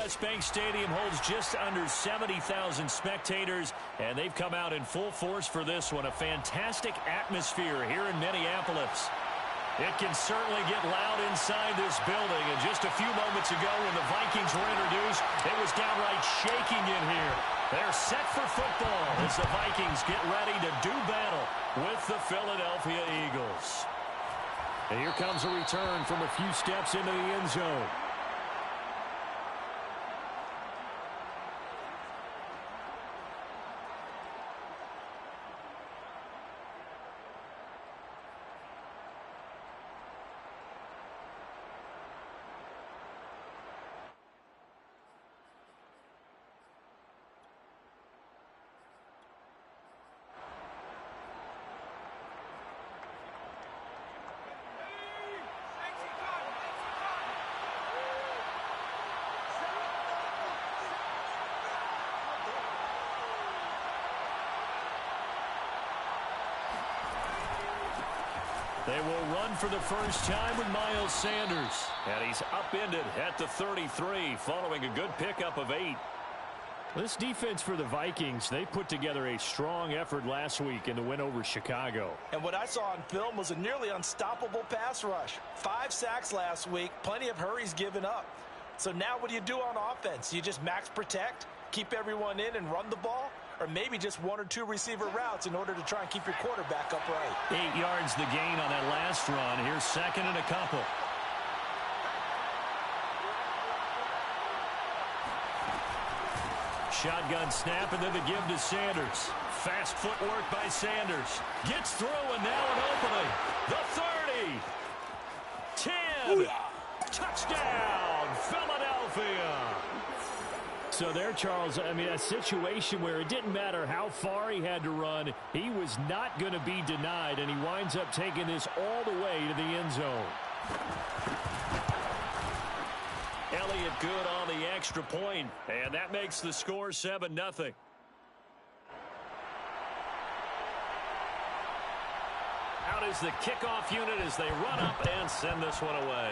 U.S. Bank Stadium holds just under 70,000 spectators, and they've come out in full force for this one. A fantastic atmosphere here in Minneapolis. It can certainly get loud inside this building, and just a few moments ago when the Vikings were introduced, it was downright shaking in here. They're set for football as the Vikings get ready to do battle with the Philadelphia Eagles. And here comes a return from a few steps into the end zone. They will run for the first time with Miles Sanders. And he's upended at the 33 following a good pickup of 8. This defense for the Vikings, they put together a strong effort last week in the win over Chicago. And what I saw on film was a nearly unstoppable pass rush. 5 sacks last week, plenty of hurries given up. So now what do you do on offense? You just max protect, keep everyone in and run the ball? Or maybe just 1 or 2 receiver routes in order to try and keep your quarterback upright. 8 yards the gain on that last run. Here's second and a couple. Shotgun snap and then the give to Sanders. Fast footwork by Sanders. Gets through and now an opening. The 30. 10. Ooh. Touchdown, Philadelphia. So there, Charles, I mean, a situation where it didn't matter how far he had to run, he was not going to be denied, and he winds up taking this all the way to the end zone. Elliott good on the extra point, and that makes the score 7-0. Out is the kickoff unit as they run up and send this one away.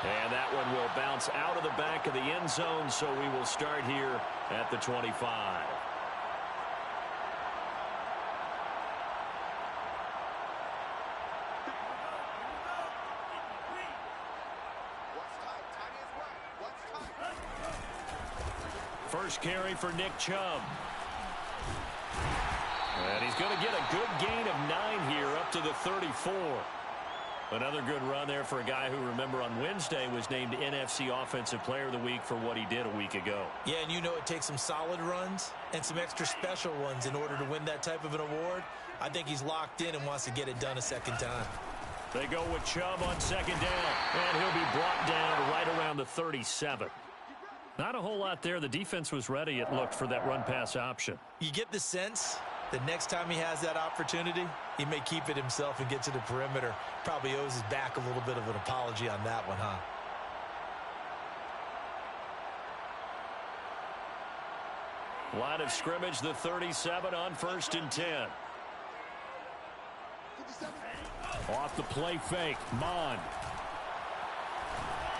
And that one will bounce out of the back of the end zone, so we will start here at the 25. First carry for Nick Chubb. And he's going to get a good gain of 9 here up to the 34. Another good run there for a guy who, remember, on Wednesday was named NFC Offensive Player of the Week for what he did a week ago. Yeah, and you know it takes some solid runs and some extra special ones in order to win that type of an award. I think he's locked in and wants to get it done a second time. They go with Chubb on second down, and he'll be brought down right around the 37. Not a whole lot there. The defense was ready, it looked, for that run-pass option. You get the sense that next time he has that opportunity, he may keep it himself and get to the perimeter. Probably owes his back a little bit of an apology on that one, huh? Line of scrimmage, the 37 on 1st and 10. Off the play fake, Mond.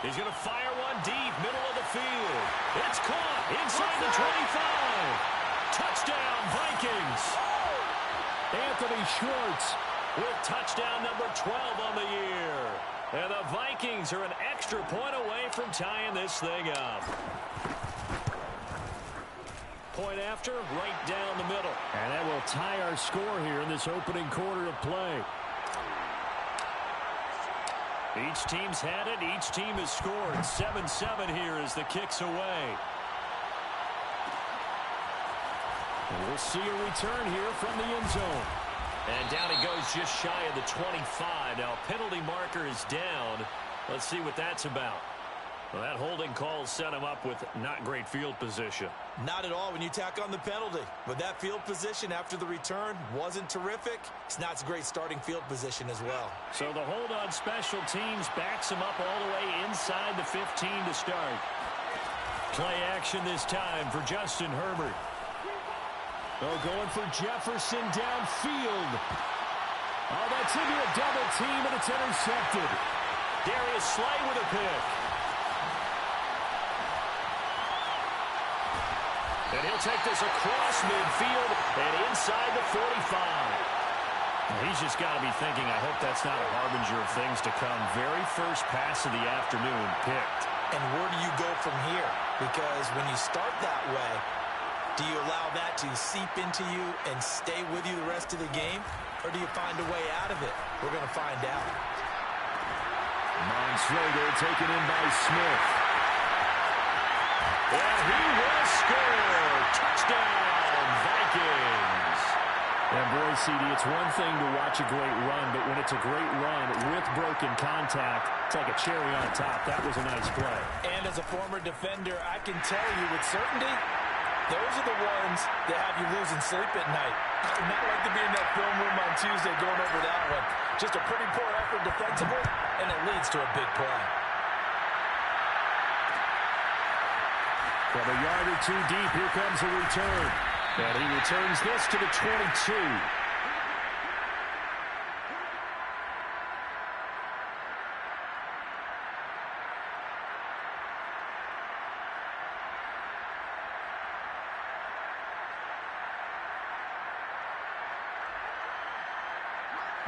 He's going to fire one deep, middle of the field. It's caught inside the 25. Touchdown, Vikings. Anthony Schwartz with touchdown number 12 on the year. And the Vikings are an extra point away from tying this thing up. Point after, right down the middle. And that will tie our score here in this opening quarter of play. Each team's had it. Each team has scored. 7-7 here as the kick's away. And we'll see a return here from the end zone. And down he goes just shy of the 25. Now, penalty marker is down. Let's see what that's about. Well, that holding call set him up with not great field position. Not at all when you tack on the penalty. But that field position after the return wasn't terrific. It's not a great starting field position as well. So the hold on special teams backs him up all the way inside the 15 to start. Play action this time for Justin Herbert. Oh, going for Jefferson downfield. Oh, that's into a double team, and it's intercepted. Darius Slay with a pick. And he'll take this across midfield and inside the 45. He's just got to be thinking, I hope that's not a harbinger of things to come. Very first pass of the afternoon picked. And where do you go from here? Because when you start that way, do you allow that to seep into you and stay with you the rest of the game? Or do you find a way out of it? We're going to find out. Monslater taken in by Smith. And he will score. Touchdown, Vikings. And boy, CD, it's one thing to watch a great run, but when it's a great run with broken contact, it's like a cherry on top. That was a nice play. And as a former defender, I can tell you with certainty, those are the ones that have you losing sleep at night. I would not like to be in that film room on Tuesday going over that one. Just a pretty poor effort defensively, and it leads to a big play. From a yard or two deep, here comes a return. And he returns this to the 22.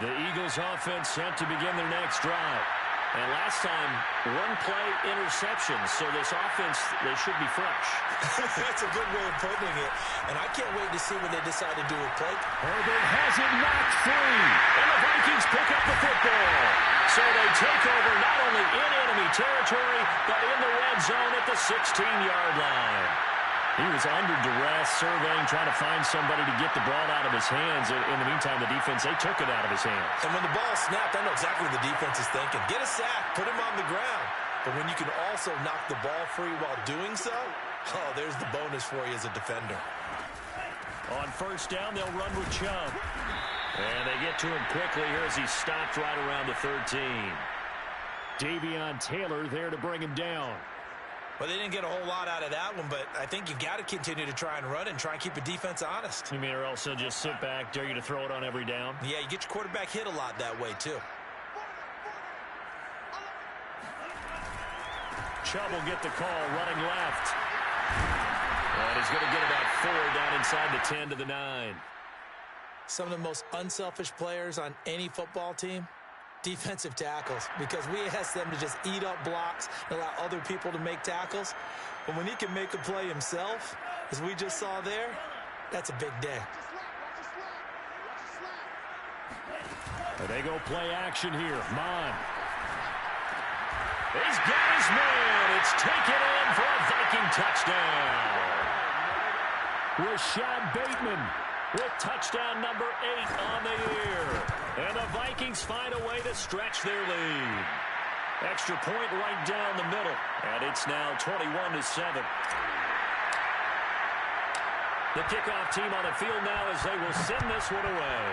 The Eagles offense set to begin their next drive. And last time, one play interception, so this offense, they should be fresh. That's a good way of putting it. And I can't wait to see what they decide to do with play. Herbert has it knocked free. And the Vikings pick up the football. So they take over not only in enemy territory, but in the red zone at the 16-yard line. He was under duress, surveying, trying to find somebody to get the ball out of his hands. In the meantime, the defense, they took it out of his hands. And when the ball snapped, I know exactly what the defense is thinking. Get a sack, put him on the ground. But when you can also knock the ball free while doing so, oh, there's the bonus for you as a defender. On first down, they'll run with Chubb. And they get to him quickly here as he stopped right around the 13. Davion Taylor there to bring him down. Well, they didn't get a whole lot out of that one, but I think you got to continue to try and run and try and keep the defense honest. You mean, or else they'll just sit back, dare you to throw it on every down? Yeah, you get your quarterback hit a lot that way, too. Chubb will get the call running left. And he's going to get about 4 down inside the 10 to the 9. Some of the most unselfish players on any football team, defensive tackles, because we ask them to just eat up blocks and allow other people to make tackles. But when he can make a play himself, as we just saw there, that's a big day. And they go play action here. Mon. He's got his man. It's taken in for a Viking touchdown. Rashad Bateman with touchdown number 8 on the year. And the Vikings find a way to stretch their lead. Extra point right down the middle. And it's now 21-7. The kickoff team on the field now as they will send this one away.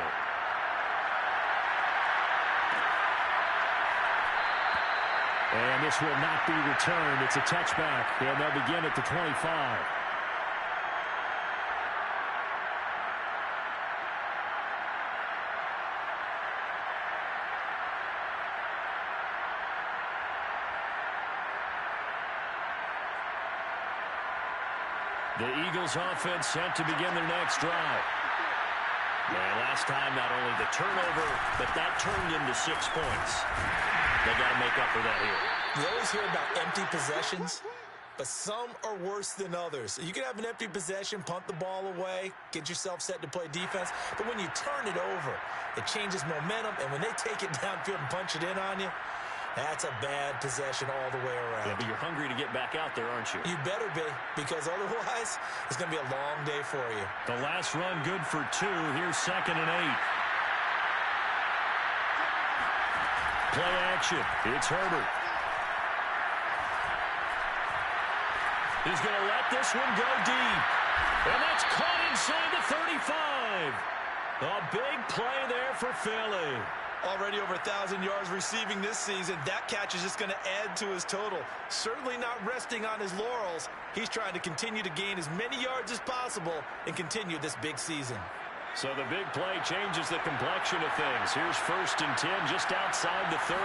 And this will not be returned. It's a touchback. And they'll begin at the 25. The Eagles offense set to begin their next drive. And last time, not only the turnover, but that turned into 6 points. They got to make up for that here. You always hear about empty possessions, but some are worse than others. You can have an empty possession, punt the ball away, get yourself set to play defense, but when you turn it over, it changes momentum, and when they take it downfield and punch it in on you, that's a bad possession all the way around. Yeah, but you're hungry to get back out there, aren't you? You better be, because otherwise, it's going to be a long day for you. The last run good for 2. Here's 2nd and 8. Play action. It's Herbert. He's going to let this one go deep. And that's caught inside the 35. A big play there for Philly. Already over 1,000 yards receiving this season. That catch is just going to add to his total. Certainly not resting on his laurels. He's trying to continue to gain as many yards as possible and continue this big season. So the big play changes the complexion of things. Here's 1st and 10 just outside the 30.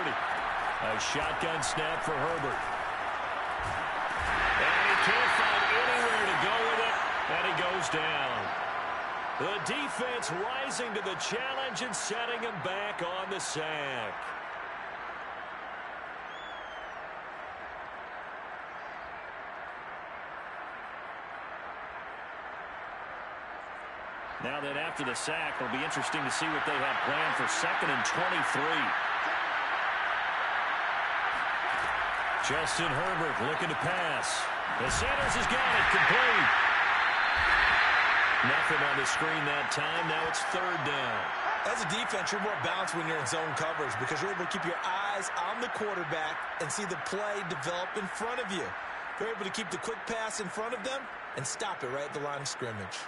A shotgun snap for Herbert. And he can't find anywhere to go with it, and he goes down. The defense rising to the challenge and setting him back on the sack. Now then, after the sack, it'll be interesting to see what they have planned for 2nd and 23. Justin Herbert looking to pass. And Sanders has got it, complete. Nothing on the screen that time. Now it's 3rd down. As a defense, you're more balanced when you're in zone coverage because you're able to keep your eyes on the quarterback and see the play develop in front of you. You're able to keep the quick pass in front of them and stop it right at the line of scrimmage.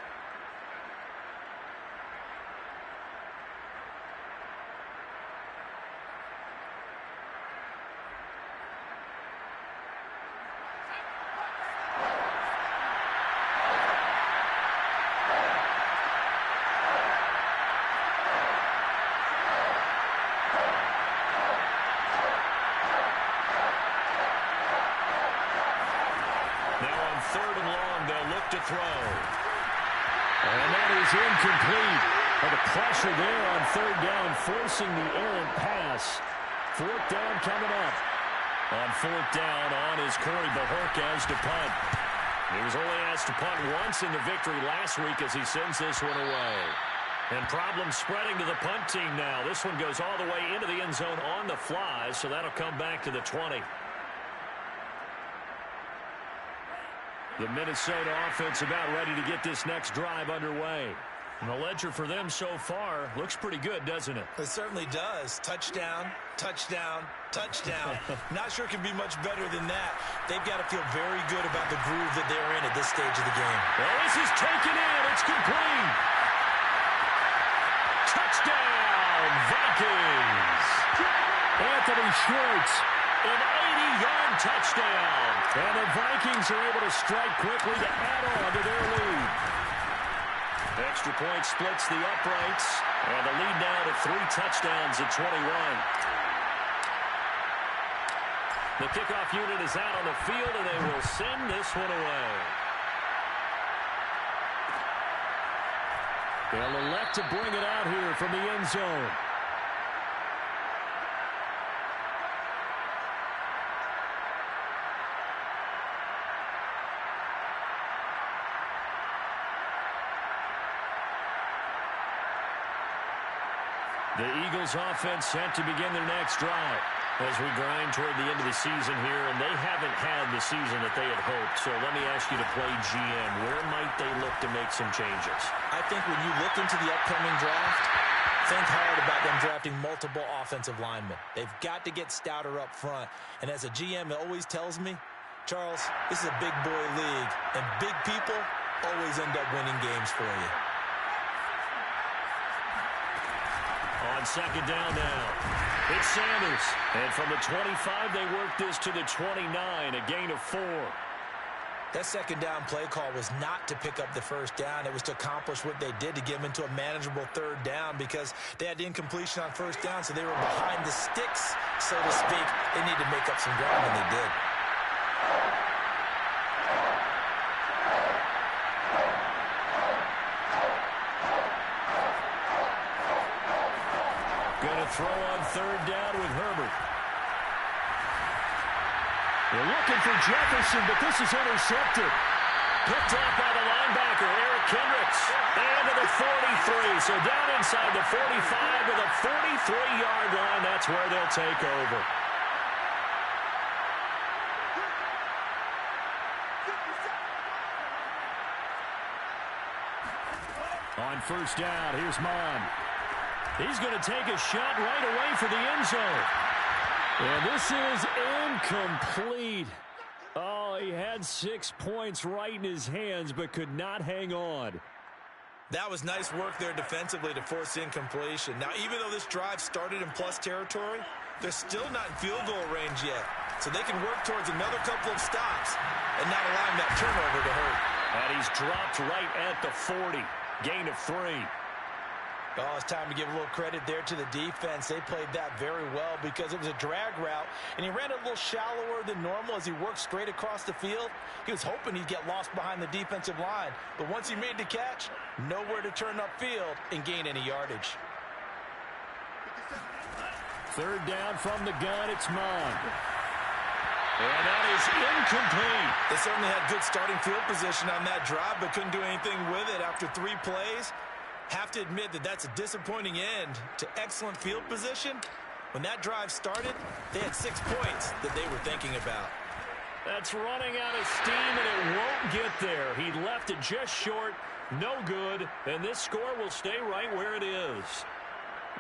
To throw. And that is incomplete. And the pressure there on 3rd down, forcing the errant pass. 4th down coming up. On 4th down, on is Corey Bajorquez to punt. He was only asked to punt once in the victory last week as he sends this one away. And problems spreading to the punt team now. This one goes all the way into the end zone on the fly, so that'll come back to the 20. The Minnesota offense about ready to get this next drive underway. And the ledger for them so far looks pretty good, doesn't it? It certainly does. Touchdown, touchdown, touchdown. Not sure it can be much better than that. They've got to feel very good about the groove that they're in at this stage of the game. Well, this is taken in. It's complete. Touchdown, Vikings. Anthony Schwartz, an 80-yard touchdown. And the Vikings are able to strike quickly to add on to their lead. Extra point splits the uprights. And the lead now to 3 touchdowns at 21. The kickoff unit is out on the field, and they will send this one away. They'll elect to bring it out here from the end zone. The Eagles offense set to begin their next drive as we grind toward the end of the season here, and they haven't had the season that they had hoped. So let me ask you to play GM. Where might they look to make some changes? I think when you look into the upcoming draft, think hard about them drafting multiple offensive linemen. They've got to get stouter up front. And as a GM, it always tells me, Charles, this is a big boy league, and big people always end up winning games for you. On 2nd down now, it's Sanders. And from the 25, they work this to the 29, a gain of 4. That 2nd down play call was not to pick up the 1st down. It was to accomplish what they did, to get them into a manageable 3rd down, because they had the incompletion on 1st down, so they were behind the sticks, so to speak. They need to make up some ground, and they did. Throw on 3rd down with Herbert. They're looking for Jefferson, but this is intercepted. Picked off by the linebacker, Eric Kendricks. And to the 43. So down inside the 45 to the 43-yard line. That's where they'll take over. On 1st down, here's Mon. He's going to take a shot right away for the end zone. And this is incomplete. Oh, he had 6 points right in his hands, but could not hang on. That was nice work there defensively to force incompletion. Now, even though this drive started in plus territory, they're still not in field goal range yet. So they can work towards another couple of stops and not allowing that turnover to hurt. And he's dropped right at the 40. Gain of 3. Oh, it's time to give a little credit there to the defense. They played that very well because it was a drag route, and he ran a little shallower than normal as he worked straight across the field. He was hoping he'd get lost behind the defensive line, but once he made the catch, nowhere to turn upfield and gain any yardage. Third down from the gun, it's Mond. And that is incomplete. They certainly had good starting field position on that drive, but couldn't do anything with it after 3 plays. Have to admit that that's a disappointing end to excellent field position. When that drive started, they had 6 points that they were thinking about. That's running out of steam, and it won't get there. He left it just short, no good, and this score will stay right where it is.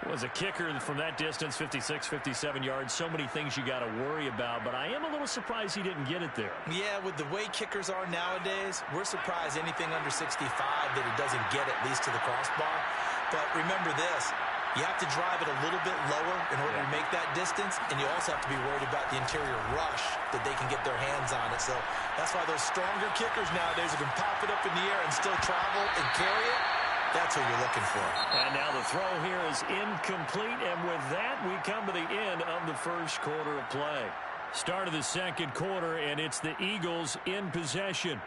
Was a kicker from that distance, 56, 57 yards. So many things you got to worry about, but I am a little surprised he didn't get it there. Yeah, with the way kickers are nowadays, we're surprised anything under 65 that it doesn't get at least to the crossbar. But remember this, you have to drive it a little bit lower in order to make that distance, and you also have to be worried about the interior rush that they can get their hands on it. So that's why those stronger kickers nowadays who can pop it up in the air and still travel and carry it, that's what you're looking for. And now the throw here is incomplete, and with that, we come to the end of the first quarter of play. Start of the second quarter, and it's the Eagles in possession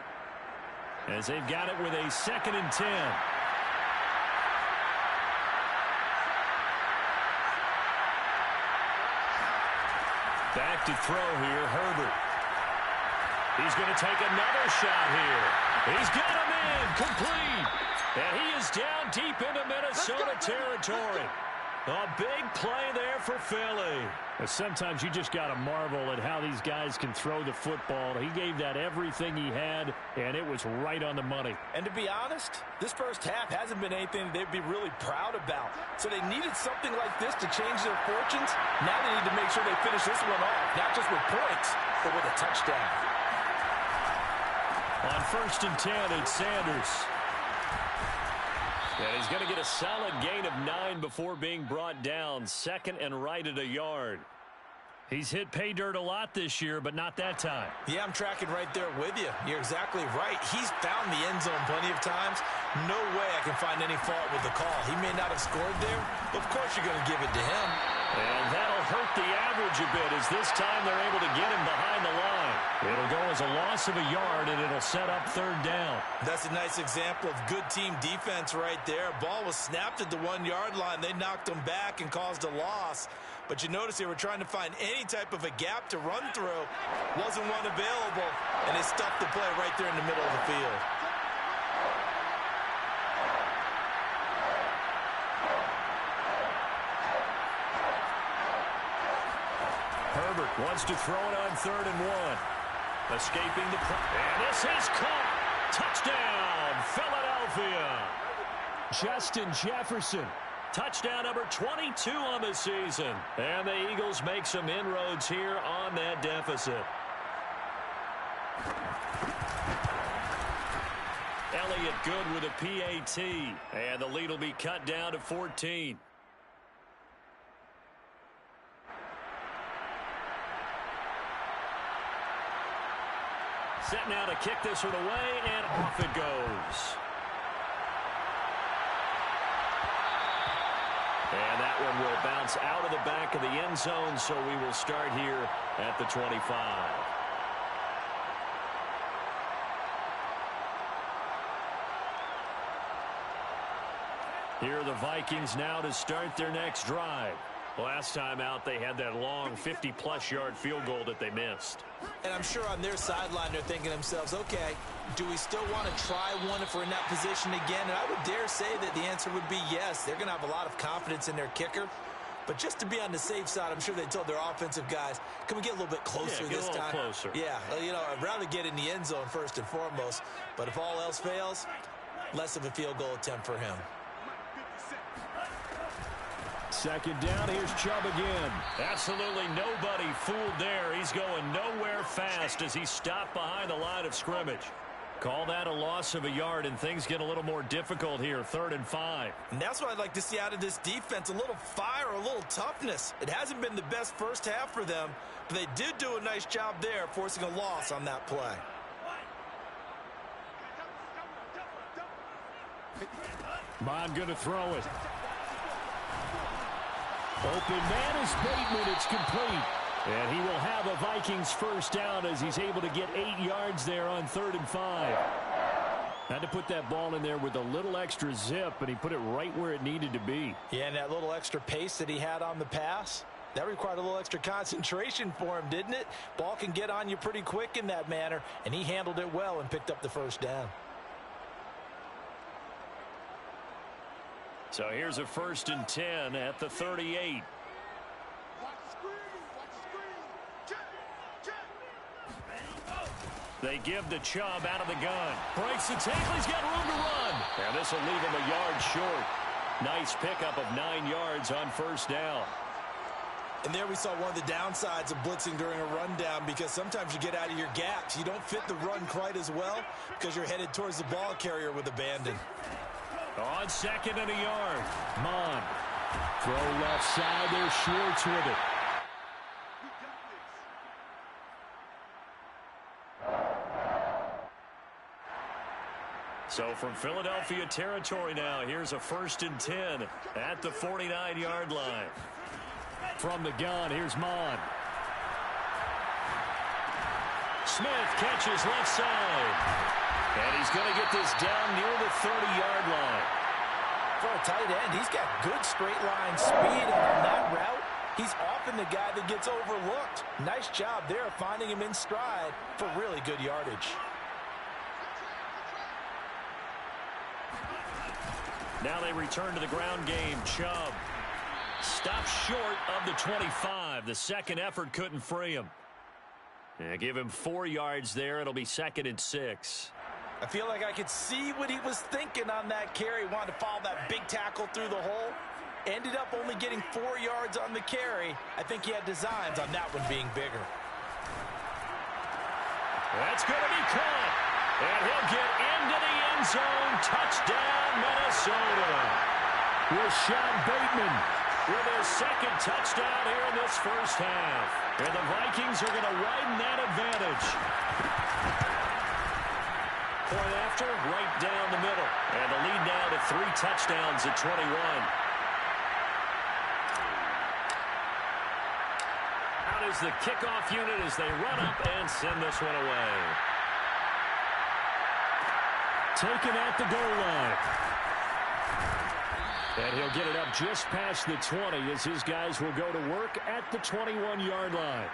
as they've got it with a 2nd and 10. Back to throw here, Herbert. He's going to take another shot here. He's got him in, complete. And he is down deep into Minnesota territory. A big play there for Philly. Sometimes you just got to marvel at how these guys can throw the football. He gave that everything he had, and it was right on the money. And to be honest, this first half hasn't been anything they'd be really proud about. So they needed something like this to change their fortunes. Now they need to make sure they finish this one off, not just with points, but with a touchdown. On 1st and 10, it's Sanders. And he's going to get a solid gain of 9 before being brought down. 2nd and right at a yard. He's hit pay dirt a lot this year, but not that time. Yeah, I'm tracking right there with you. You're exactly right. He's found the end zone plenty of times. No way I can find any fault with the call. He may not have scored there, but of course you're going to give it to him. And that'll hurt the average a bit as this time they're able to get him behind the line. It'll go as a loss of a yard, and it'll set up 3rd down. That's a nice example of good team defense right there. Ball was snapped at the 1-yard line. They knocked him back and caused a loss. But you notice they were trying to find any type of a gap to run through. Wasn't one available, and they stuffed the play right there in the middle of the field. Herbert wants to throw it on 3rd and 1. Escaping the and this is caught. Touchdown, Philadelphia. Justin Jefferson. Touchdown number 22 on the season. And the Eagles make some inroads here on that deficit. Elliott good with a PAT. And the lead will be cut down to 14. Set now to kick this one away, and off it goes. And that one will bounce out of the back of the end zone, so we will start here at the 25. Here are the Vikings now to start their next drive. Last time out, they had that long 50-plus yard field goal that they missed. And I'm sure on their sideline, they're thinking to themselves, okay, do we still want to try one if we're in that position again? And I would dare say that the answer would be yes. They're going to have a lot of confidence in their kicker. But just to be on the safe side, I'm sure they told their offensive guys, can we get a little bit closer this time? Closer. Yeah, you know, I'd rather get in the end zone first and foremost. But if all else fails, less of a field goal attempt for him. 2nd down, here's Chubb again. Absolutely nobody fooled there. He's going nowhere fast as he stopped behind the line of scrimmage. Call that a loss of a yard, and things get a little more difficult here, 3rd and 5. And that's what I'd like to see out of this defense, a little fire, a little toughness. It hasn't been the best first half for them, but they did do a nice job there, forcing a loss on that play. Bond going to throw it. Open man is Bateman. It's complete. And he will have a Vikings first down as he's able to get 8 yards there on 3rd and 5. Had to put that ball in there with a little extra zip, and he put it right where it needed to be. Yeah, and that little extra pace that he had on the pass, that required a little extra concentration for him, didn't it? Ball can get on you pretty quick in that manner, and he handled it well and picked up the first down. So here's a 1st and 10 at the 38. They give the Chubb out of the gun. Breaks the tackle. He's got room to run. And this will leave him a yard short. Nice pickup of 9 yards on 1st down. And there we saw one of the downsides of blitzing during a rundown, because sometimes you get out of your gaps. You don't fit the run quite as well because you're headed towards the ball carrier with abandon. On 2nd and a yard. Mon. Throw left side there. Schwartz with it. So from Philadelphia territory now, here's a 1st and 10 at the 49-yard line. From the gun, here's Mon. Smith catches left side. And he's going to get this down near the 30-yard line. For a tight end, he's got good straight line speed, and on that route, he's often the guy that gets overlooked. Nice job there finding him in stride for really good yardage. Now they return to the ground game. Chubb stops short of the 25. The second effort couldn't free him. Yeah, give him 4 yards there. It'll be 2nd and 6. I feel like I could see what he was thinking on that carry. Wanted to follow that big tackle through the hole. Ended up only getting 4 yards on the carry. I think he had designs on that one being bigger. That's going to be caught. And he'll get into the end zone. Touchdown, Minnesota. Rashad Bateman with his 2nd touchdown here in this first half. And the Vikings are going to widen that advantage. Point after, right down the middle. And the lead now to 3 touchdowns at 21. Out is the kickoff unit as they run up and send this one away. Taken at the goal line. And he'll get it up just past the 20 as his guys will go to work at the 21-yard line.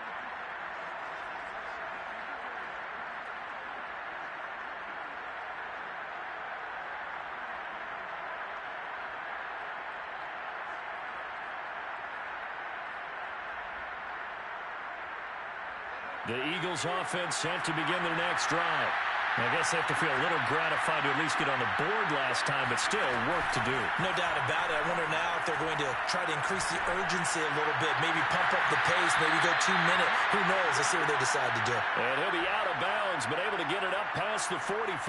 The Eagles offense set to begin their next drive. I guess they have to feel a little gratified to at least get on the board last time, but still work to do. No doubt about it. I wonder now if they're going to try to increase the urgency a little bit, maybe pump up the pace, maybe go 2-minute. Who knows? Let's see what they decide to do. And he'll be out of bounds, but able to get it up past the 45.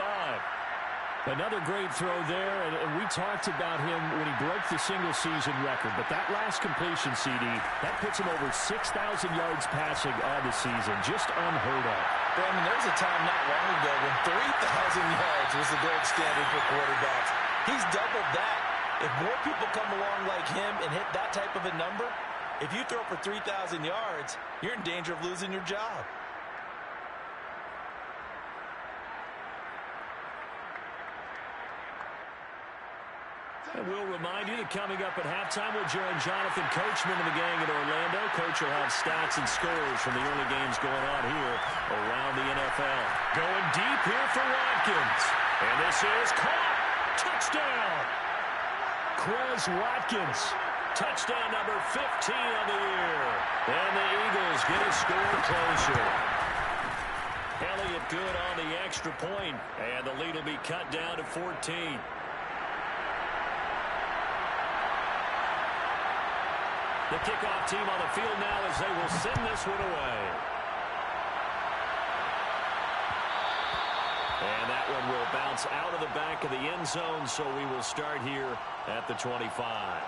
Another great throw there, and we talked about him when he broke the single-season record, but that last completion, CD, that puts him over 6,000 yards passing on the season. Just unheard of. Brandon, there was a time not long ago when 3,000 yards was the gold standard for quarterbacks. He's doubled that. If more people come along like him and hit that type of a number, if you throw for 3,000 yards, you're in danger of losing your job. And we'll remind you that coming up at halftime, we'll join Jonathan Coachman and the gang in Orlando. Coach will have stats and scores from the early games going on here around the NFL. Going deep here for Watkins. And this is caught. Touchdown. Quez Watkins. Touchdown number 15 on the year. And the Eagles get a score closer. Elliott good on the extra point. And the lead will be cut down to 14. The kickoff team on the field now as they will send this one away. And that one will bounce out of the back of the end zone, so we will start here at the 25.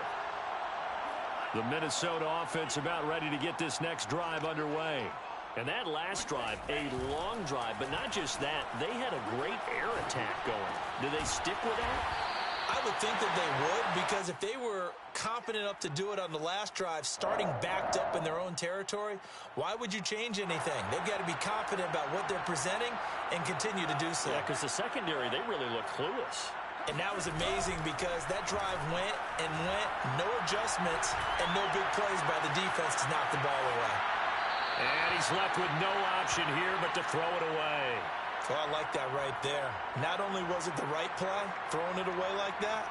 The Minnesota offense about ready to get this next drive underway. And that last drive, a long drive, but not just that. They had a great air attack going. Do they stick with that? I would think that they would, because if they were confident enough to do it on the last drive, starting backed up in their own territory, why would you change anything? They've got to be confident about what they're presenting and continue to do so. Yeah, because the secondary, they really look clueless. And that was amazing because that drive went and went, no adjustments, and no big plays by the defense to knock the ball away. And he's left with no option here but to throw it away. Well, I like that right there. Not only was it the right play, throwing it away like that,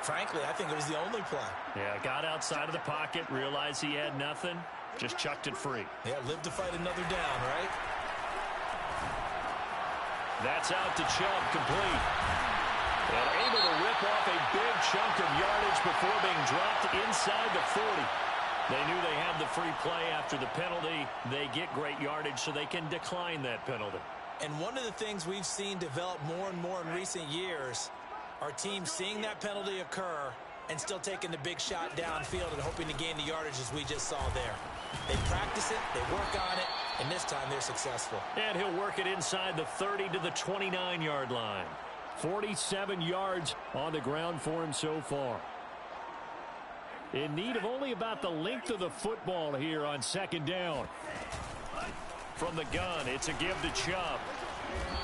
frankly, I think it was the only play. Yeah, got outside of the pocket, realized he had nothing, just chucked it free. Yeah, live to fight another down, right? That's out to Chubb, complete. And able to rip off a big chunk of yardage before being dropped inside the 40. They knew they had the free play after the penalty. They get great yardage so they can decline that penalty. And one of the things we've seen develop more and more in recent years are teams seeing that penalty occur and still taking the big shot downfield and hoping to gain the yardage as we just saw there. They practice it, they work on it, and this time they're successful. And he'll work it inside the 30 to the 29-yard line. 47 yards on the ground for him so far. In need of only about the length of the football here on second down. From the gun, it's a give to Chubb.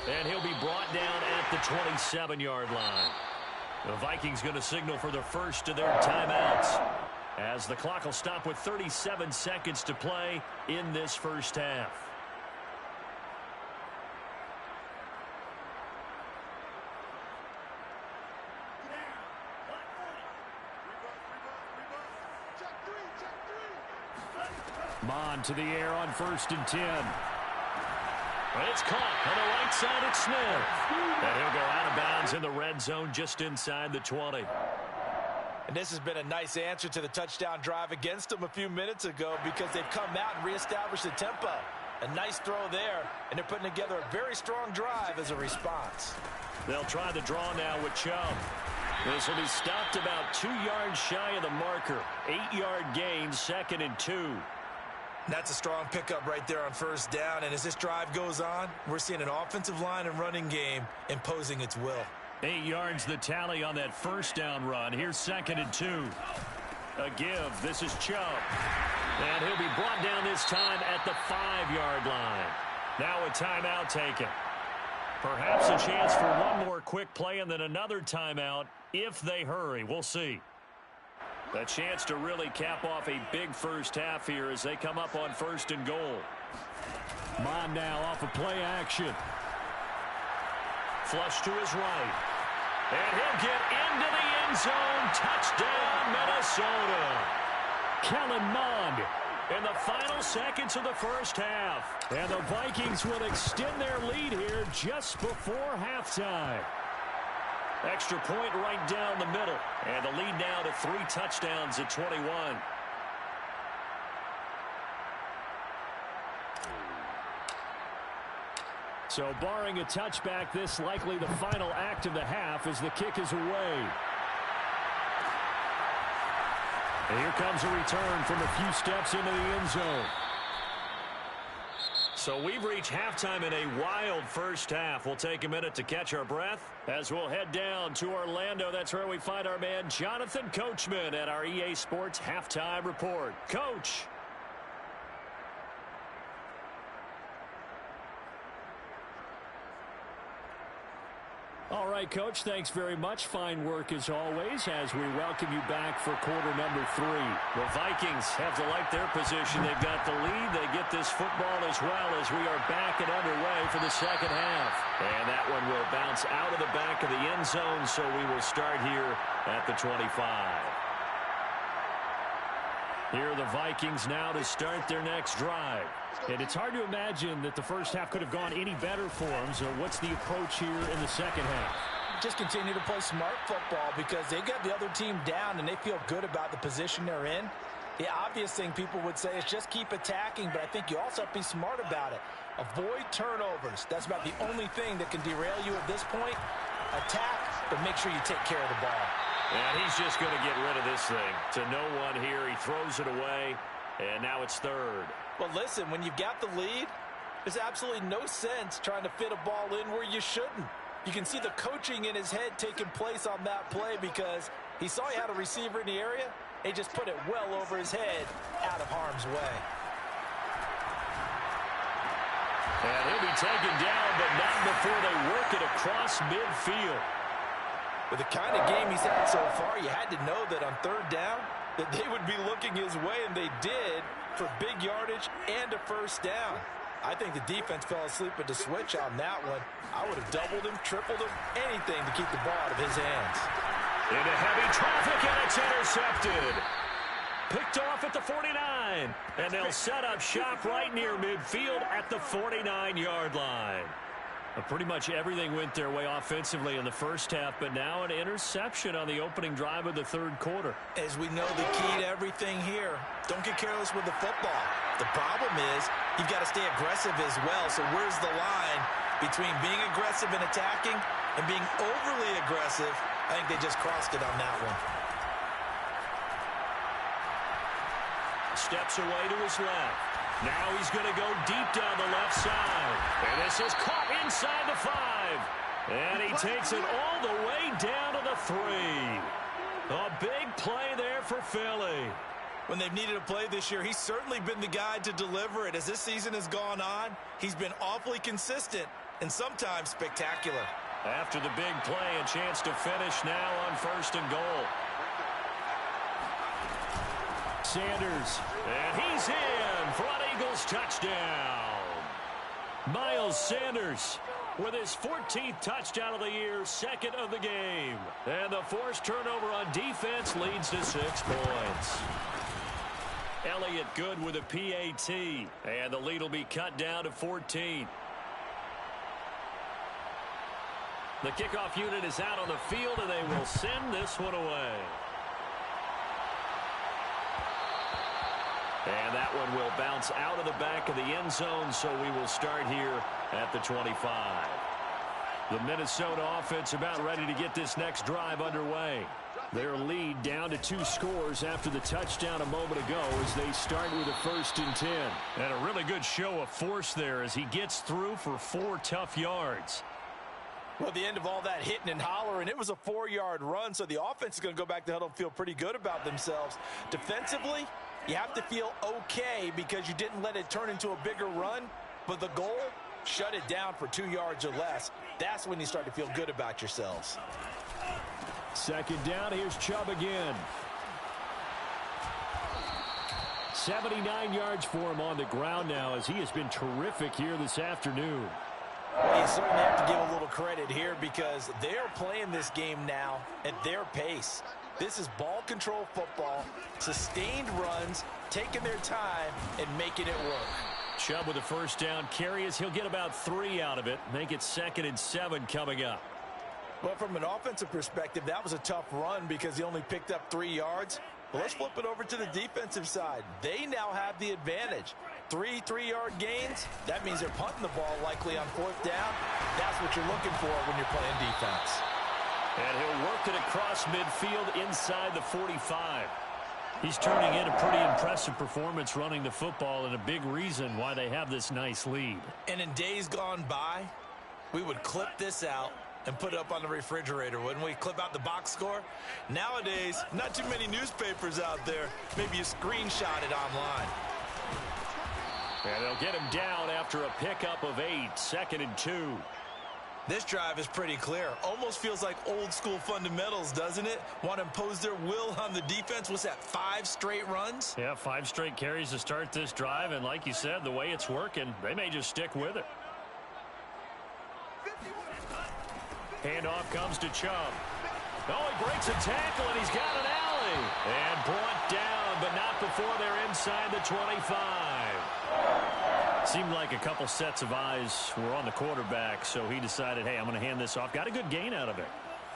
And he'll be brought down at the 27-yard line. The Vikings going to signal for the first of their timeouts, as the clock will stop with 37 seconds to play in this first half. Mon to the air on 1st and 10. And it's caught on the right side at Smith. And he'll go out of bounds in the red zone just inside the 20. And this has been a nice answer to the touchdown drive against them a few minutes ago, because they've come out and reestablished the tempo. A nice throw there, and they're putting together a very strong drive as a response. They'll try the draw now with Chubb. This will be stopped about 2 yards shy of the marker. 8-yard gain, 2nd and 2. That's a strong pickup right there on first down. And as this drive goes on, we're seeing an offensive line and running game imposing its will. 8 yards the tally on that first down run. Here's 2nd and 2. A give. This is Chubb. And he'll be brought down this time at the 5-yard line. Now a timeout taken. Perhaps a chance for one more quick play and then another timeout if they hurry. We'll see. A chance to really cap off a big first half here as they come up on 1st and goal. Mon now off of play action. Flush to his right. And he'll get into the end zone. Touchdown, Minnesota. Kellen Mond in the final seconds of the first half. And the Vikings will extend their lead here just before halftime. Extra point right down the middle. And the lead now to 3 touchdowns at 21. So barring a touchback, this likely the final act of the half as the kick is away. And here comes a return from a few steps into the end zone. So we've reached halftime in a wild first half. We'll take a minute to catch our breath as we'll head down to Orlando. That's where we find our man Jonathan Coachman at our EA Sports Halftime Report. Coach. All right, Coach, thanks very much. Fine work as always as we welcome you back for quarter number 3. The Vikings have to like their position. They've got the lead. They get this football as well as we are back and underway for the second half. And that one will bounce out of the back of the end zone, so we will start here at the 25. Here are the Vikings now to start their next drive. And it's hard to imagine that the first half could have gone any better for them. So what's the approach here in the second half? Just continue to play smart football because they got the other team down and they feel good about the position they're in. The obvious thing people would say is just keep attacking, but I think you also have to be smart about it. Avoid turnovers. That's about the only thing that can derail you at this point. Attack, but make sure you take care of the ball. And he's just going to get rid of this thing to no one here. He throws it away, and now it's 3rd. Well, listen, when you've got the lead, there's absolutely no sense trying to fit a ball in where you shouldn't. You can see the coaching in his head taking place on that play because he saw he had a receiver in the area. He just put it well over his head, out of harm's way. And he'll be taken down, but not before they work it across midfield. With the kind of game he's had so far, you had to know that on third down, that they would be looking his way, and they did, for big yardage and a first down. I think the defense fell asleep at the switch on that one. I would have doubled him, tripled him, anything to keep the ball out of his hands. Into heavy traffic, and it's intercepted. Picked off at the 49. And they'll set up shop right near midfield at the 49-yard line. Pretty much everything went their way offensively in the first half, but now an interception on the opening drive of the third quarter. As we know, the key to everything here, don't get careless with the football. The problem is you've got to stay aggressive as well. So where's the line between being aggressive and attacking and being overly aggressive? I think they just crossed it on that one. Steps away to his left. Now he's going to go deep down the left side. And this is caught inside the 5. And he takes it all the way down to the 3. A big play there for Philly. When they've needed a play this year, he's certainly been the guy to deliver it. As this season has gone on, he's been awfully consistent and sometimes spectacular. After the big play, a chance to finish now on 1st and goal. Sanders, and he's in for an Eagles touchdown. Miles Sanders with his 14th touchdown of the year, 2nd of the game. And the forced turnover on defense leads to 6 points. Elliott good with a PAT, and the lead will be cut down to 14. The kickoff unit is out on the field, and they will send this one away. And that one will bounce out of the back of the end zone, so we will start here at the 25. The Minnesota offense about ready to get this next drive underway. Their lead down to 2 scores after the touchdown a moment ago as they start with a 1st and 10. And a really good show of force there as he gets through for 4 tough yards. Well, at the end of all that hitting and hollering, it was a 4-yard run, so the offense is going to go back to huddle and feel pretty good about themselves. Defensively, you have to feel okay because you didn't let it turn into a bigger run, but the goal, shut it down for 2 yards or less. That's when you start to feel good about yourselves. 2nd down, here's Chubb again. 79 yards for him on the ground now as he has been terrific here this afternoon. Well, you certainly have to give a little credit here because they're playing this game now at their pace. This is ball control football, sustained runs, taking their time and making it work. Chubb with a 1st down carry as he'll get about 3 out of it. Make it 2nd and 7 coming up. Well, from an offensive perspective, that was a tough run because he only picked up 3 yards. Well, let's flip it over to the defensive side. They now have the advantage. 3 3-yard gains, that means they're punting the ball likely on 4th down. That's what you're looking for when you're playing defense. And he'll work it across midfield inside the 45. He's turning in a pretty impressive performance running the football and a big reason why they have this nice lead. And in days gone by, we would clip this out and put it up on the refrigerator, wouldn't we? Clip out the box score. Nowadays, not too many newspapers out there. Maybe you screenshot it online. And they'll get him down after a pickup of 8, 2nd and 2. This drive is pretty clear. Almost feels like old school fundamentals, doesn't it? Want to impose their will on the defense. What's that, 5 straight runs? Yeah, 5 straight carries to start this drive. And like you said, the way it's working, they may just stick with it. Handoff comes to Chubb. Oh, he breaks a tackle, and he's got an alley. And brought down, but not before they're inside the 25. Seemed like a couple sets of eyes were on the quarterback, so he decided, hey, I'm going to hand this off. Got a good gain out of it.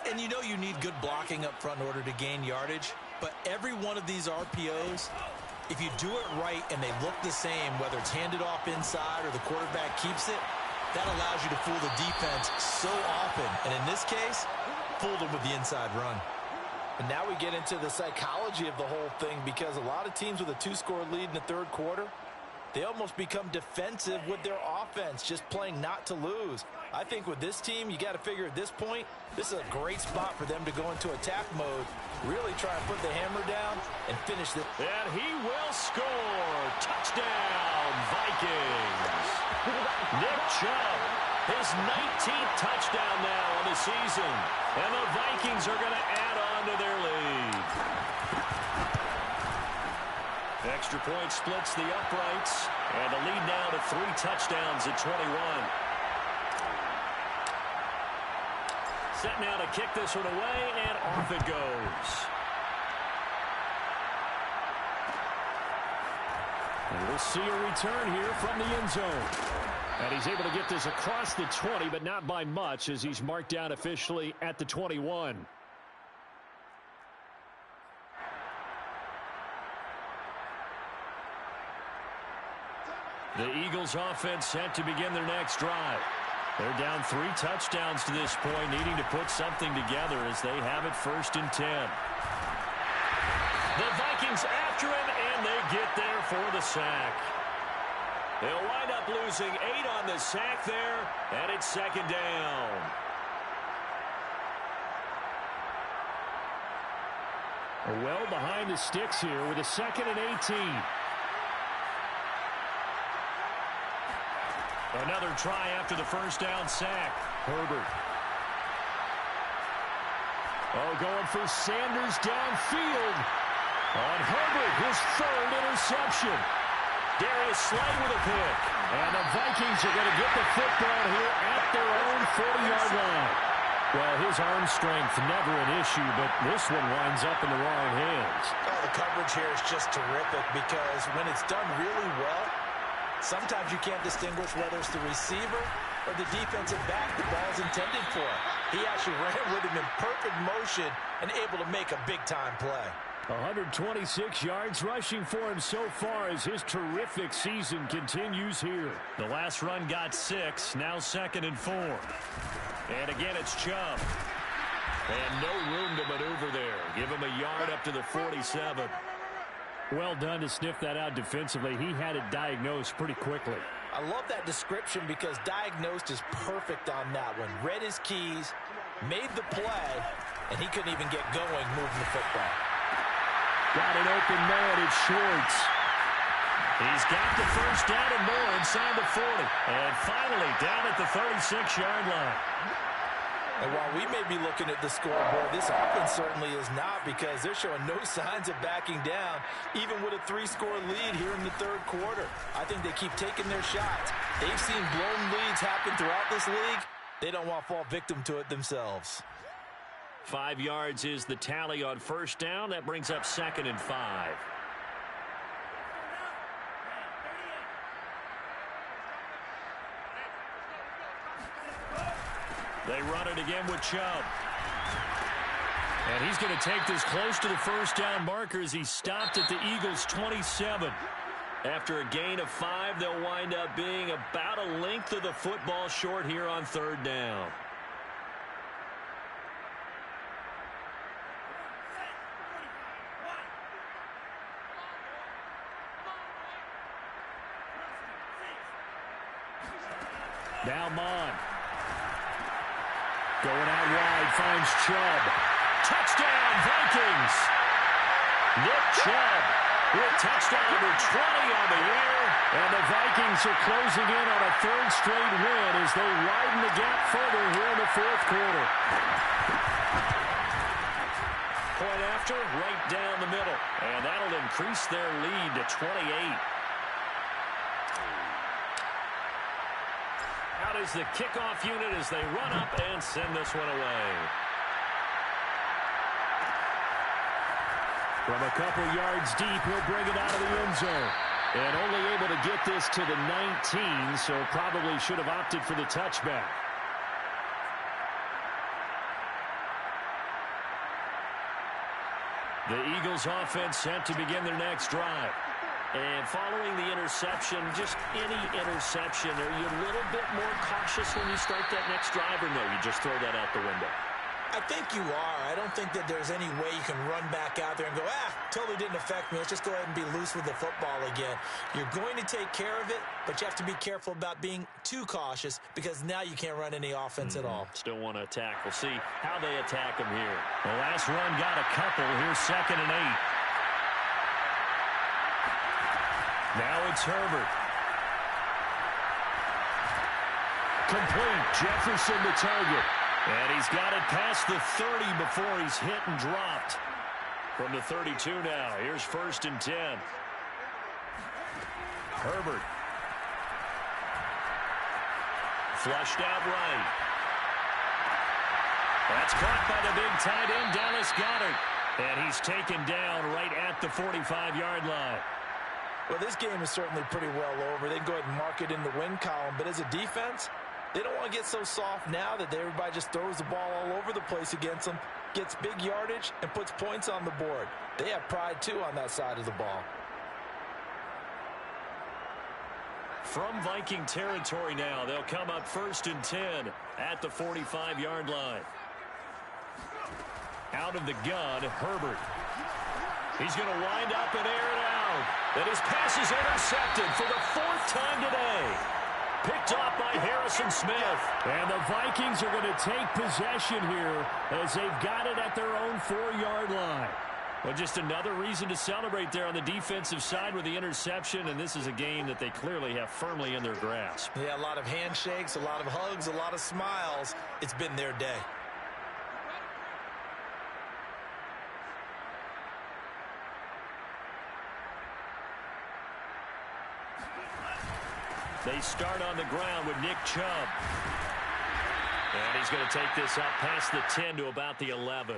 And you know you need good blocking up front in order to gain yardage, but every one of these RPOs, if you do it right and they look the same, whether it's handed off inside or the quarterback keeps it, that allows you to fool the defense so often. And in this case, fooled them with the inside run. And now we get into the psychology of the whole thing because a lot of teams with a 2-score lead in the third quarter, They almost become defensive with their offense, just playing not to lose. I think with this team, you got to figure at this point, this is a great spot for them to go into attack mode, really try and put the hammer down and finish this. And he will score. Touchdown, Vikings. Nick Chubb, his 19th touchdown now on the season. And the Vikings are going to add on to their lead. Extra point splits the uprights. And the lead now to 3 touchdowns at 21. Set now to kick this one away, and off it goes. And we'll see a return here from the end zone. And he's able to get this across the 20, but not by much, as he's marked down officially at the 21. The Eagles offense set to begin their next drive. They're down 3 touchdowns to this point, needing to put something together as they have it 1st and 10. The Vikings after him, and they get there for the sack. They'll wind up losing 8 on the sack there, and it's 2nd down. Well behind the sticks here with a 2nd and 18. Another try after the 1st down sack. Herbert. Going for Sanders downfield. On Herbert, his 3rd interception. Darius Slay with a pick. And the Vikings are going to get the football here at their own 40-yard line. Well, his arm strength never an issue, but this one winds up in the wrong hands. Oh, the coverage here is just terrific because when it's done really well, sometimes you can't distinguish whether it's the receiver or the defensive back the ball's intended for. He actually ran with him in perfect motion and able to make a big-time play. 126 yards rushing for him so far as his terrific season continues here. The last run got 6, now 2nd and 4. And again, it's Chubb. And no room to maneuver there. Give him a yard up to the 47. Well done to sniff that out defensively. He had it diagnosed pretty quickly. I love that description because diagnosed is perfect on that one. Read his keys, made the play, and he couldn't even get going moving the football. Got an open man. It's Schwartz. He's got the 1st down and more inside the 40. And finally down at the 36-yard line. And while we may be looking at the scoreboard, this offense certainly is not because they're showing no signs of backing down, even with a 3-score lead here in the 3rd quarter. I think they keep taking their shots. They've seen blown leads happen throughout this league. They don't want to fall victim to it themselves. 5 yards is the tally on 1st down. That brings up 2nd and 5. They run it again with Chubb. And he's going to take this close to the 1st down marker as he stopped at the Eagles' 27. After a gain of 5, they'll wind up being about a length of the football short here on 3rd down. Now Mon. Going out wide, finds Chubb. Touchdown, Vikings! Nick Chubb with touchdown number 20 on the air. And the Vikings are closing in on a 3rd straight win as they widen the gap further here in the 4th quarter. Point after, right down the middle. And that'll increase their lead to 28. Out is the kickoff unit as they run up and send this one away. From a couple yards deep, he'll bring it out of the end zone. And only able to get this to the 19, so probably should have opted for the touchback. The Eagles offense set to begin their next drive. And following the interception, just any interception, are you a little bit more cautious when you start that next drive, or no, you just throw that out the window? I think you are. I don't think that there's any way you can run back out there and go, totally didn't affect me. Let's just go ahead and be loose with the football again. You're going to take care of it, but you have to be careful about being too cautious because now you can't run any offense at all. Still want to attack. We'll see how they attack him here. The last run got a couple. Here's 2nd and 8. Now it's Herbert. Complete. Jefferson the target. And he's got it past the 30 before he's hit and dropped. From the 32 now. Here's 1st and 10. Herbert. Flushed out right. That's caught by the big tight end, Dallas Goedert. And he's taken down right at the 45-yard line. Well, this game is certainly pretty well over. They can go ahead and mark it in the win column. But as a defense, they don't want to get so soft now that everybody just throws the ball all over the place against them, gets big yardage, and puts points on the board. They have pride, too, on that side of the ball. From Viking territory now, they'll come up 1st and 10 at the 45-yard line. Out of the gun, Herbert. He's going to wind up and air it out. And his pass is intercepted for the 4th time today. Picked off by Harrison Smith. And the Vikings are going to take possession here as they've got it at their own 4-yard line. Well, just another reason to celebrate there on the defensive side with the interception, and this is a game that they clearly have firmly in their grasp. Yeah, a lot of handshakes, a lot of hugs, a lot of smiles. It's been their day. They start on the ground with Nick Chubb. And he's going to take this up past the 10 to about the 11.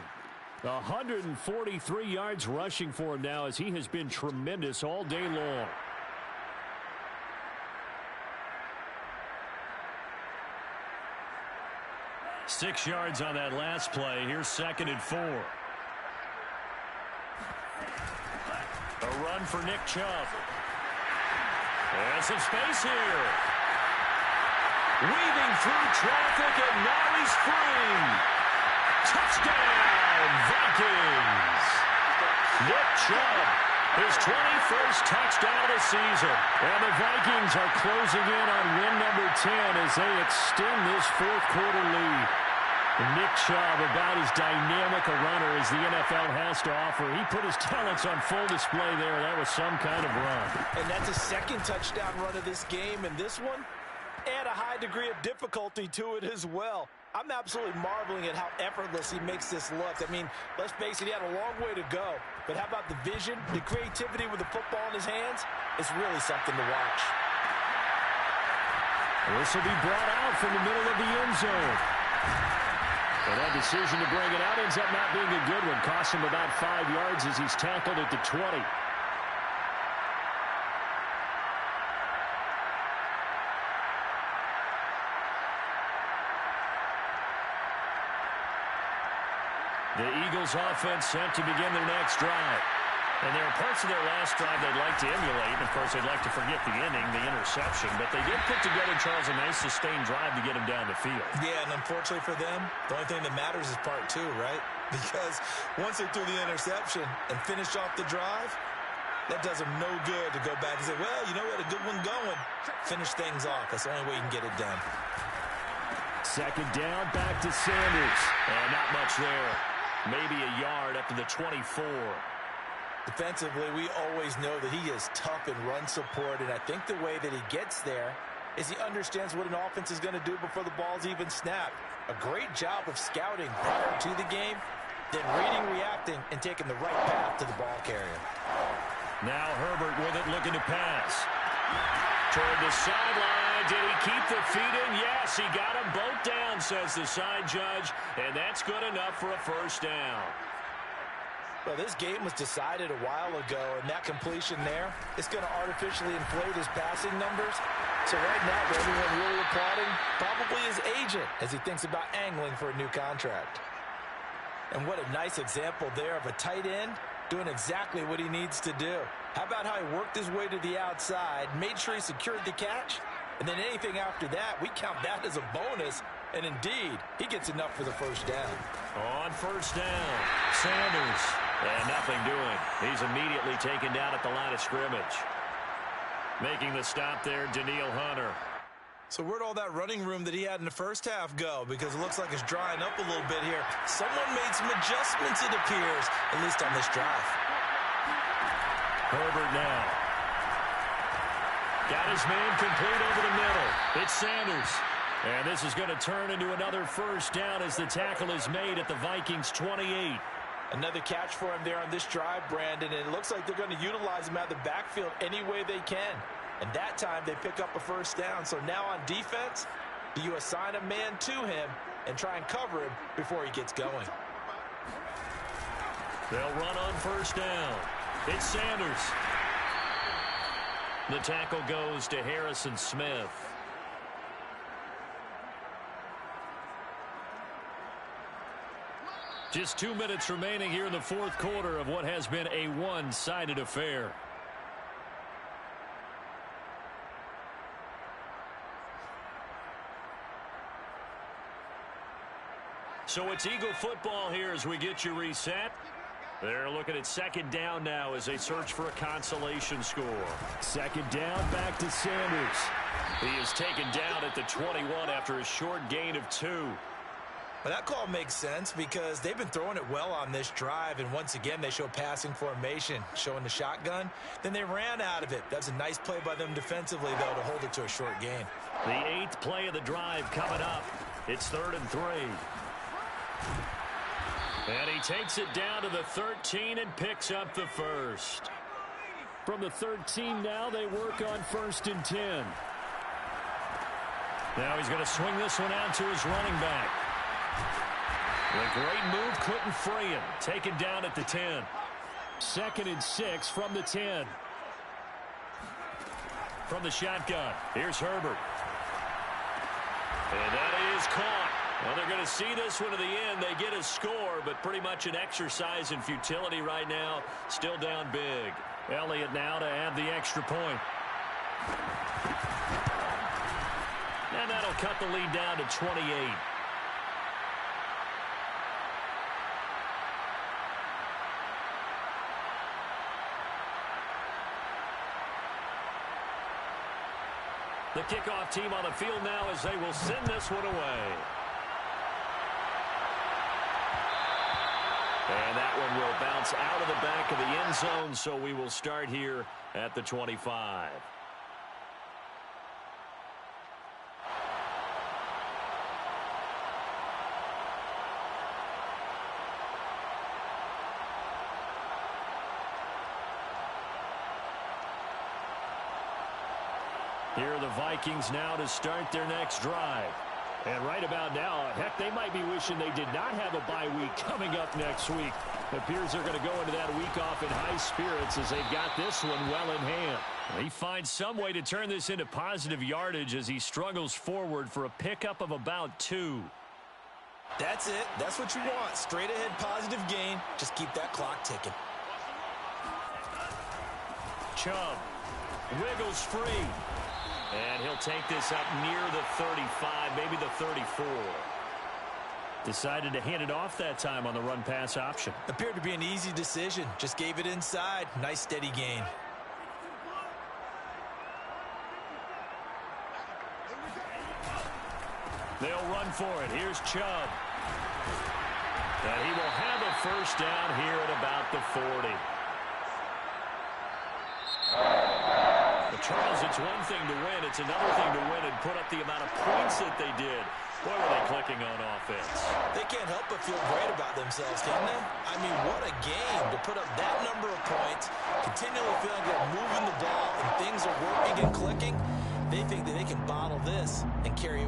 143 yards rushing for him now as he has been tremendous all day long. Six yards on that last play. Here's 2nd and 4. A run for Nick Chubb. And some space here. Weaving through traffic, and now he's free. Touchdown, Vikings. Nick Chubb, his 21st touchdown of the season. And the Vikings are closing in on win number 10 as they extend this 4th quarter lead. Nick Chubb, about as dynamic a runner as the NFL has to offer. He put his talents on full display there. That was some kind of run. And that's his 2nd touchdown run of this game. And this one, add a high degree of difficulty to it as well. I'm absolutely marveling at how effortless he makes this look. I mean, let's face it, he had a long way to go. But how about the vision, the creativity with the football in his hands? It's really something to watch. This will be brought out from the middle of the end zone. And that decision to bring it out ends up not being a good one. Costs him about 5 yards as he's tackled at the 20. The Eagles offense set to begin their next drive. And there are parts of their last drive they'd like to emulate. And, of course, they'd like to forget the ending, the interception. But they did put together, Charles, a nice sustained drive to get him down the field. Yeah, and unfortunately for them, the only thing that matters is part 2, right? Because once they threw the interception and finished off the drive, that does them no good to go back and say, well, you know, we had a good one going. Finish things off. That's the only way you can get it done. 2nd down, back to Sanders. And not much there. Maybe a yard up to the 24. Defensively, we always know that he is tough in run support, and I think the way that he gets there is he understands what an offense is going to do before the ball's even snapped. A great job of scouting prior to the game, then reading, reacting, and taking the right path to the ball carrier. Now Herbert with it, looking to pass. Toward the sideline. Did he keep the feet in? Yes, he got them both down, says the side judge, and that's good enough for a 1st down. Well, this game was decided a while ago, and that completion there is going to artificially inflate his passing numbers. So right now, the only one really applauding probably his agent as he thinks about angling for a new contract. And what a nice example there of a tight end doing exactly what he needs to do. How about how he worked his way to the outside, made sure he secured the catch, and then anything after that, we count that as a bonus And indeed, he gets enough for the first down. On first down, Sanders. And nothing doing. He's immediately taken down at the line of scrimmage. Making the stop there, Danielle Hunter. So where'd all that running room that he had in the first half go? Because it looks like it's drying up a little bit here. Someone made some adjustments, it appears, at least on this drive. Herbert now. Got his man complete over the middle. It's Sanders. And this is going to turn into another first down as the tackle is made at the Vikings 28. Another catch for him there on this drive, Brandon, and it looks like they're going to utilize him out of the backfield any way they can. And that time they pick up a first down. So now on defense, do you assign a man to him and try and cover him before he gets going? They'll run on first down. It's Sanders. The tackle goes to Harrison Smith. Just 2 minutes remaining here in the fourth quarter of what has been a one-sided affair. So it's Eagle football here as we get you reset. They're looking at second down now as they search for a consolation score. Second down, back to Sanders. He is taken down at the 21 after a short gain of 2. Well, that call makes sense because they've been throwing it well on this drive, and once again they show passing formation, showing the shotgun. Then they ran out of it. That's a nice play by them defensively, though, to hold it to a short gain. The 8th play of the drive coming up. It's 3rd and 3. And he takes it down to the 13 and picks up the first. From the 13 now, they work on 1st and 10. Now he's going to swing this one out to his running back. The great move couldn't free him. Taken down at the 10. 2nd and 6 from the 10. From the shotgun, here's Herbert. And that is caught. Well, they're going to see this one to the end. They get a score, but pretty much an exercise in futility right now. Still down big. Elliott now to add the extra point. And that'll cut the lead down to 28. The kickoff team on the field now as they will send this one away. And that one will bounce out of the back of the end zone, so we will start here at the 25. Here are the Vikings now to start their next drive. And right about now, heck, they might be wishing they did not have a bye week coming up next week. It appears they're going to go into that week off in high spirits as they've got this one well in hand. He finds some way to turn this into positive yardage as he struggles forward for a pickup of about 2. That's it. That's what you want. Straight ahead positive gain. Just keep that clock ticking. Chubb wiggles free. And he'll take this up near the 35, maybe the 34. Decided to hand it off that time on the run-pass option. Appeared to be an easy decision. Just gave it inside. Nice steady gain. They'll run for it. Here's Chubb. And he will have a first down here at about the 40. Charles, it's one thing to win. It's another thing to win and put up the amount of points that they did. Boy, were they clicking on offense. They can't help but feel great about themselves, can they? I mean, what a game to put up that number of points, continually feeling they're moving the ball and things are working and clicking. They think that they can bottle this and carry